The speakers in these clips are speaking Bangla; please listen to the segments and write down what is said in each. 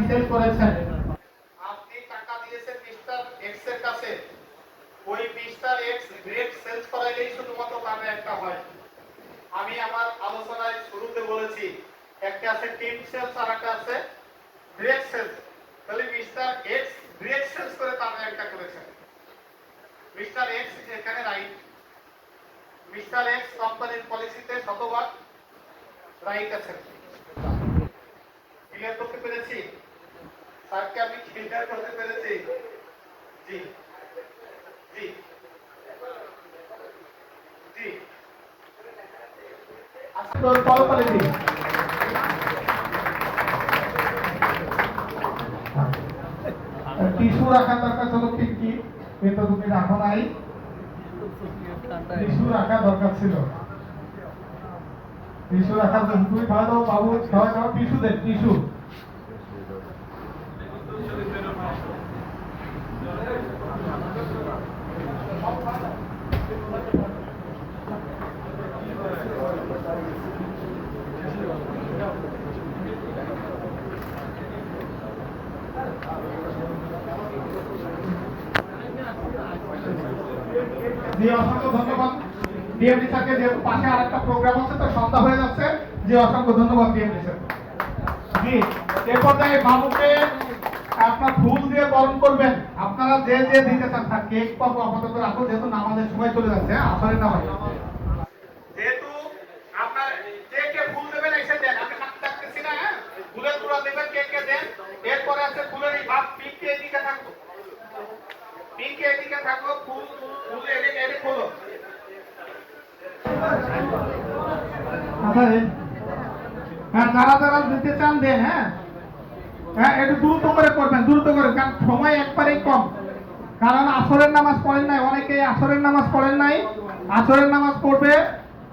সেল করেছেন। আপনি টাকা দিয়েছেন মিস্টার এক্স এর কাছে, ওই মিস্টার এক্স গ্রেড সেলস করাইলেই শুধুমাত্র দামে একটা হয়। আমি আমার আলোচনায় শুরুতে বলেছি একটা আছে টিম সেলস আর একটা আছে ডিরেক্ট সেলস। তাহলে মিস্টার এক্স ডিরেক্ট সেলস করে দামে একটা করেছেন। মিস্টার এক্স এখানে রাইট, মিস্টার এক্স কোম্পানির পলিসিতে শতভাগ রাইট আছে। ক্লিয়ার করতে পেরেছি স্যারকে? আমি ক্লিয়ার করতে পেরেছি? জি জি জি। আচ্ছা তোর ফলো পলিসি টিস্যু রাখার দরকার ছিল, ঠিক কি? কিন্তু তুমি রাখো নাই। টিস্যু রাখার দরকার ছিল, টিস্যু রাখার জন্য তুমি খাওয়া দাও বাবু, খাওয়া দাও, টিস্যু দেন, টিস্যু। জি অসংখ্য ধন্যবাদ ডিএমডি স্যারকে, যেহেতু পাশে আরেকটা প্রোগ্রাম আছে তো সন্ধ্যা হয়ে যাচ্ছে। জি অসংখ্য ধন্যবাদ ডিএমডি স্যার। জি এ পর্যায়ে বাবুকে আপনার ফুল দিয়ে বরণ করবেন। আপনারা যে যে দিতে চান, তার কেক পাবো আপাতত রাখো, যেহেতু নামাজের সময় চলে যাচ্ছে। হ্যাঁ আসলে নামাজ যেহেতু আপনার কে কে ফুল দেবেন এসে দেন, আমি হাত রাখতেছি না। হ্যাঁ ফুলের তোড়া দেবেন, কে কে দেন। এরপরে আছে ফুলের এই ভাব, পিঙ্কে এদিকে থাকবো, পিঙ্কে এদিকে থাকবো, ফুল ফুল এদিকে এদিকে খোলো। আচ্ছা হ্যাঁ, যারা যারা দিতে চান দেন। হ্যাঁ হ্যাঁ একটু দ্রুত করে করবেন, দ্রুত করে, কারণ সময় একবারেই কম। কারণ আসরের নামাজ পড়েন নাই অনেকেই, আসরের নামাজ পড়েন নাই। আসরের নামাজ পড়বে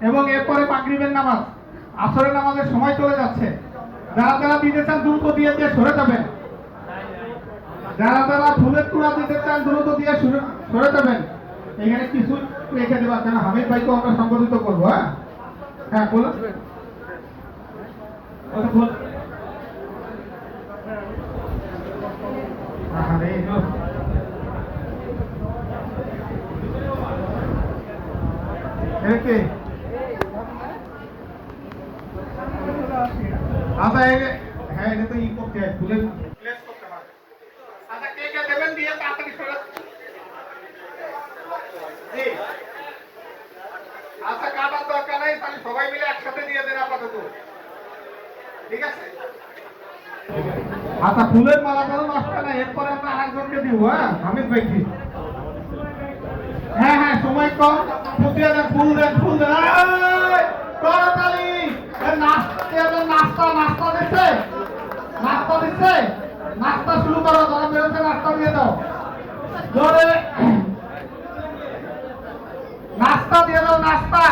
এবং এরপরে মাগরিবের নামাজ। আসরের নামাজের সময় চলে যাচ্ছে। যারা যারা দিতে চান দ্রুত দিয়ে দিয়ে সরে যাবেন। যারা যারা ফুলের তুলা দিতে চান দ্রুত দিয়ে সরে যাবেন। এখানে কিছু রেখে দেবেন, কেন হামিদ ভাইকে আমরা সংগঠিত করবো। হ্যাঁ হ্যাঁ বলুন। আচ্ছা হ্যাঁ এটা তো ই করতে হয়, ফুলের প্লেস করতে হয়। আচ্ছা কে কে দেবেন দিয়ে তাড়াতাড়ি সরে। জি আচ্ছা কাটার দরকার নাই, তাহলে সবাই মিলে একসাথে দিয়ে দেন আপাতত, ঠিক আছে? আচ্ছা ফুলের মালা যেন নষ্ট না, এরপরে আমরা আরেকজনকে দিব। হ্যাঁ হামিদ ভাইকে। হ্যাঁ হ্যাঁ সময় কম, ফুটিয়ে দেন, ফুল দেন, ফুল দেন। করতালি নাস্তা নাস্তা দিচ্ছে, নাস্তা দিচ্ছে, নাস্তা শুরু করো। যারা বেরোচ্ছে নাস্তা দিয়ে দাও, জোরে নাস্তা দিয়ে দাও, নাস্তা।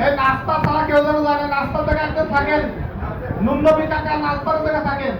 এই নাস্তা ছাড়া কেউ যেন জানে, নাস্তা থেকে একদম থাকেন, নুননবী টাকা নাস্তার থেকে থাকেন।